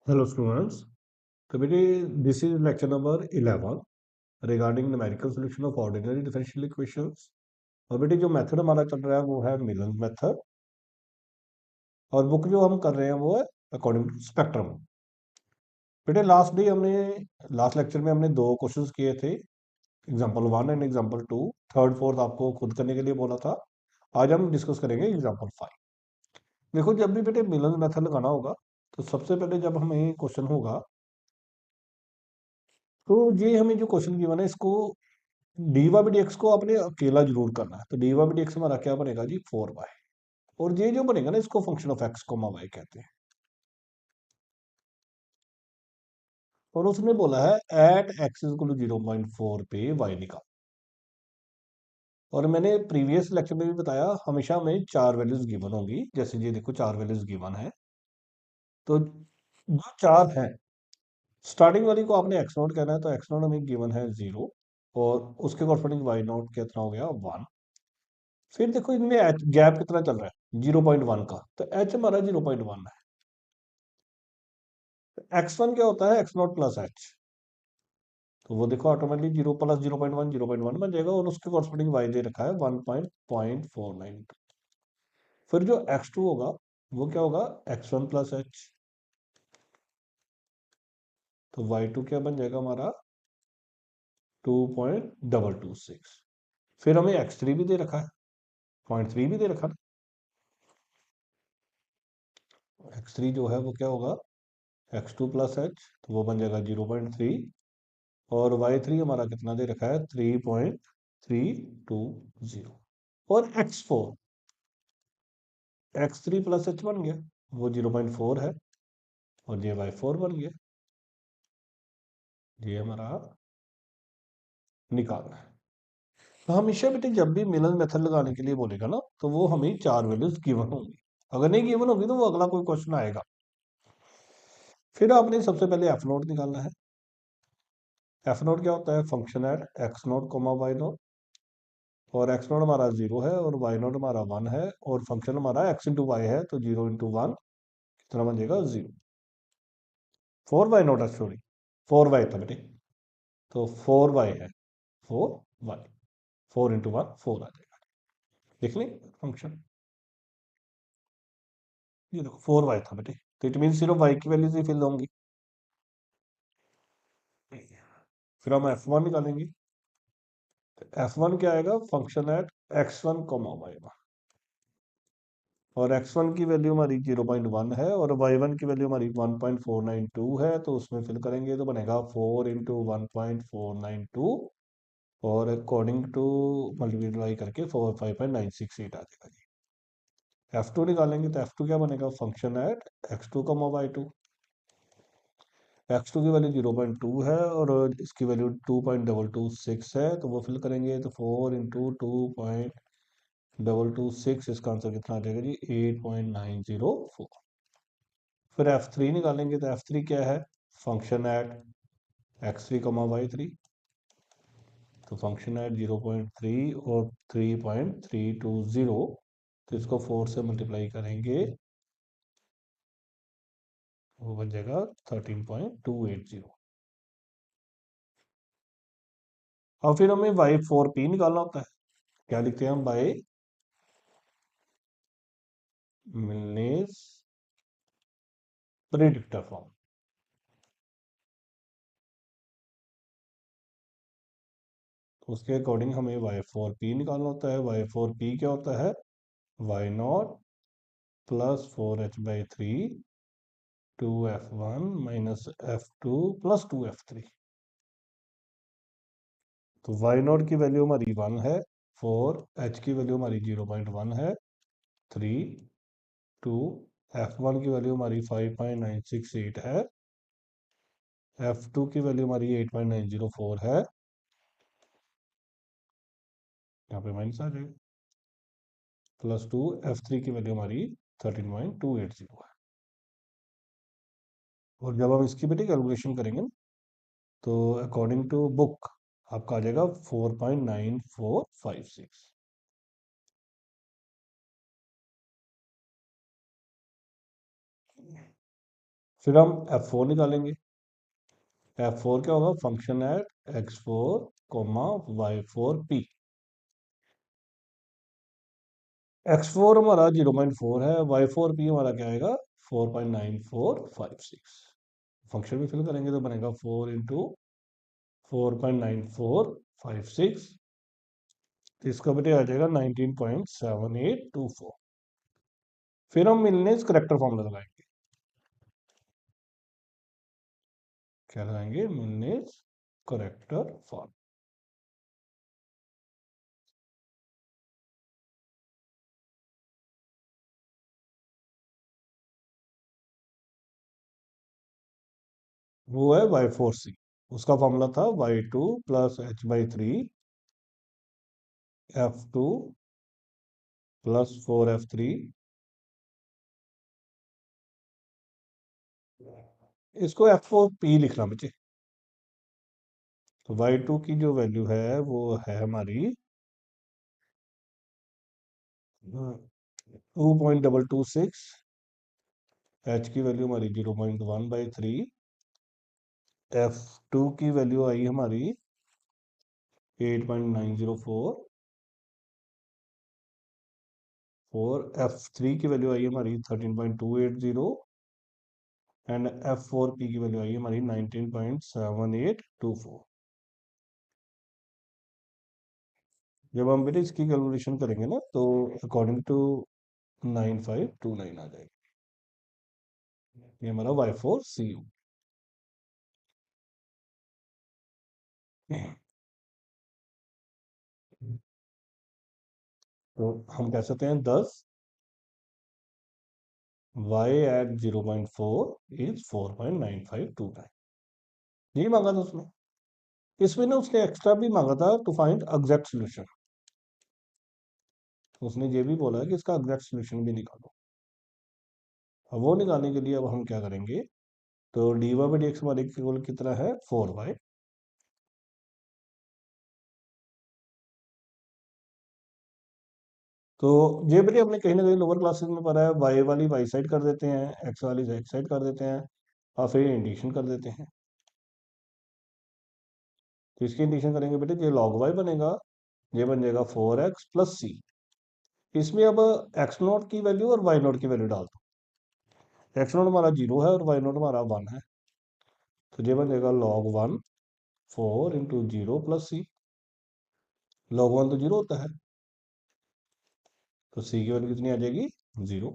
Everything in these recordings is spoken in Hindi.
Hello students. So बेटे this is lecture number 11 regarding numerical solution of ordinary differential equations. और बेटे जो मेथड हमारा चल रहा है वो है मिलन मेथड और बुक जो हम कर रहे हैं वो है अकॉर्डिंग टू स्पेक्ट्रम। बेटे लास्ट लेक्चर में हमने दो क्वेश्चंस किए थे, example 1 and example 2। Third fourth आपको खुद करने के लिए बोला था। आज हम डिस्कस करेंगे एग्जांपल 5। देखो, जब भी बेटे मिलन मेथड लगाना होगा तो सबसे पहले जब हमें क्वेश्चन होगा तो ये हमें जो क्वेश्चन गिवन है इसको डी वाई डी एक्स को आपने अकेला जरूर करना है। तो डी वाई डी एक्स हमारा क्या बनेगा जी, 4y। और ये जो बनेगा ना इसको function of x comma y कहते हैं। और उसने बोला है एट एक्स इक्वल टू 0.4 पे वाई निकाल। और मैंने प्रीवियस लेक्चर में भी बताया हमेशा हमें चार वैल्यूज गिवन होंगी। जैसे ये देखो, चार वैल्यूज गिवन है। तो जो चार है, स्टार्टिंग वाली को आपने एक्स नोट कहना है। तो एक्स नोट हमें गिवन है 0 और उसके कॉरस्पॉन्डिंग वाई नोट कितना हो गया 1। फिर देखो इनमें एच गैप कितना चल रहा है 0.1 का। तो एच हमारा 0.1 है। x1 क्या होता है, एक्स नॉट प्लस एच। तो वो देखो ऑटोमेटिकली 0 + 0.1 बन जाएगा और उसके कॉरस्पॉन्डिंग वाई दे रखा है 1.492। फिर जो x2 होगा वो क्या होगा, x1 प्लस एच। तो y2 क्या बन जाएगा हमारा 2.226। फिर हमें x3 भी दे रखा है, 0.3 भी दे रखा है। x3 जो है वो क्या होगा x2 प्लस एच, तो वो बन जाएगा 0.3। और y3 हमारा कितना दे रखा है 3.320। और x3 प्लस एच बन गया, वो 0.4 है। और ये y4 बन गया, ये हमारा निकालना है। तो हमेशा बेटे जब भी मिलन मेथड लगाने के लिए बोलेगा ना तो वो हमें चार वैल्यूज गिवन होंगी। अगर नहीं गिवन होगी तो वो अगला कोई क्वेश्चन आएगा। फिर आपने सबसे पहले एफ नोट निकालना है। एफ नोट क्या होता है, function at x naught comma y naught. और एक्स नोट हमारा 0 है और वाई नोट हमारा 1 है और फंक्शन हमारा एक्स इंटू वाई है। तो 0 × 1 कितना बन जाएगा 0। 4y नोट है, सॉरी 4y था बेटे। तो 4y है, 4y। 4 × 1 4 आ जाएगा। देख लें फंक्शन, ये देखो 4y था बेटे। तो इट मीन सिर्फ y की वैल्यूज ही फिल होंगी। फिर हम f1 निकालेंगे। तो f1 क्या आएगा, फंक्शन एट x1 y1। और x1 की वैल्यू हमारी 0.1 है और y1 की वैल्यू हमारी 1.492 है। तो उसमें फिल करेंगे तो बनेगा 4 × 1.492 और अकॉर्डिंग टू मल्टीप्लाई करके 45.968 आ जाएगा जी। f2 निकालेंगे तो f2 क्या बनेगा, function at x2 y2। x2 की वैल्यू 0.2 है और इसकी वैल्यू 2.226 है। तो वो फिल करेंगे तो 4 × 2.226, इसका आंसर कितना आ जाएगा जी 8.904। फिर f3 निकालेंगे तो f3 क्या है, फंक्शन एट x3 y3। तो फंक्शन एट 0.3 और 3.320। तो इसको 4 से मल्टीप्लाई करेंगे, वो बन जाएगा 13.280। और फिर हमें y4p निकालना होता है। क्या लिखते हैं हम, बाय मिलनेस प्रिडिक्टर फॉर्म। उसके अकॉर्डिंग हमें y4p निकालना होता है। y4p क्या होता है, y0 + 4h/3 2f1 - f2 + 2f3। तो y0 की वैल्यू हमारी 1 है, 4 h की वैल्यू हमारी 0.1 है, 3 2 f1 की वैल्यू हमारी 5.968 है, f2 की वैल्यू हमारी 8.904 है। यहाँ पे माइनस आ जाएगा, +2 f3 की वैल्यू हमारी 13.280 है। और जब हम इसकी बेटी कैलकुलेशन करेंगे ना तो अकॉर्डिंग टू बुक आपका आ जाएगा 4.9456। फिर हम F4 निकालेंगे। F4 क्या होगा? Function at x4 coma y4 p। x4 हमारा 0.4 है, y4 p हमारा क्या आएगा? 4.9456। फंक्शन भी फिल करेंगे तो बनेगा 4 इंटू 4.9456। तो इसका बेटे आ जाएगा 19.7824। फिर हम मिलने करेक्टर फॉर्मूला लगाएंगे। क्या लगाएंगे? मिलने करेक्टर फॉर्म। वो है y4c। उसका फॉर्मूला था y2 plus h/3 f2 plus 4f3। इसको f4p लिखना बच्चे। तो y2 की जो वैल्यू है वो है हमारी 2.226। h की वैल्यू हमारी 0.1/3। f2 की वैल्यू आई हमारी 8.904 और f3 की वैल्यू आई हमारी 13.280 एंड f4p की वैल्यू आई हमारी 19.7824। जब हम बेटे इसकी कैलकुलेशन करेंगे ना तो अकॉर्डिंग टू 9529 आ जाएगी। ये हमारा y4cu। तो हम कह सकते हैं 10 y at 0.4 is 4.9529। यही मांगा था उसने। इसमें ना उसने एक्स्ट्रा भी मांगा था टू फाइंड एग्जैक्ट सोल्यूशन। उसने ये भी बोला है कि इसका एग्जैक्ट सोल्यूशन भी निकालो। अब वो निकालने के लिए अब हम क्या करेंगे? तो dy बाई डी एक्स हमारे केवल कितना है? 4y। तो ये बेटे हमने कहीं ना कहीं लोअर क्लासेस में पढ़ा है, y वाली y साइड कर देते हैं, x वाली x साइड कर देते हैं और फिर इंडिशन कर देते हैं। तो इसकी इंडिशन करेंगे बेटे, ये log y बनेगा, ये बन जाएगा 4x प्लस सी। इसमें अब x नोट की वैल्यू और y नोट की वैल्यू डाल दो। x नोट हमारा 0 है और y नोट हमारा 1 है। तो ये बन जाएगा log 1 4 इंटू 0 प्लस सी। log 1 तो 0 होता है, तो सी की वैल्यू कितनी आ जाएगी? 0।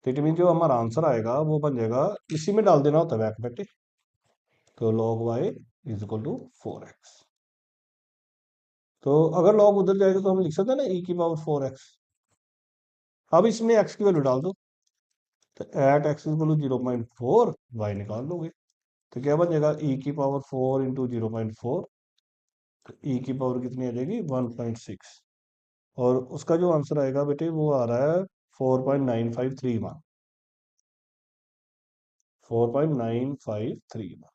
तो इट मीन जो हमारा आंसर आएगा वो बन जाएगा, इसी में डाल देना होता है बैक बेटे। तो log y is equal to 4x। तो अगर log उधर जाएगा तो हम लिख सकते हैं ना e की पावर 4x। अब इसमें x की वैल्यू डाल दो, तो at x is equal to 0.4 y निकाल लोगे। तो क्या बन जाएगा? e की पावर 4 इंटू 0.4। तो e की पावर कितनी आ जाएगी? 1.6। और उसका जो आंसर आएगा बेटे वो आ रहा है 4.9531। 4.9531।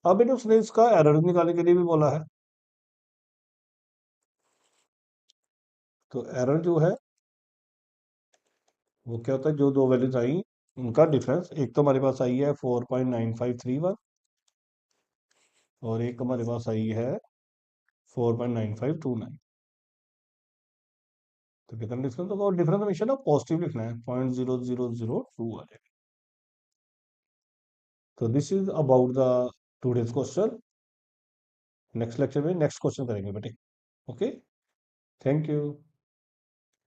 अब बेटे उसने इसका एरर निकालने के लिए भी बोला है। तो एरर जो है वो क्या होता है? जो दो वैल्यूज आई उनका डिफरेंस, एक तो हमारे पास आई है 4.9531 और एक हमारे पास आई है 4.9529। तो कितना डिफरेंस होगा? और डिफरेंस हमेशा ना पॉजिटिव लिखना है, 0.0002 आ जाएगा। तो this is about the today's question. Next lecture में नेक्स्ट क्वेश्चन करेंगे बेटे। Okay, thank you.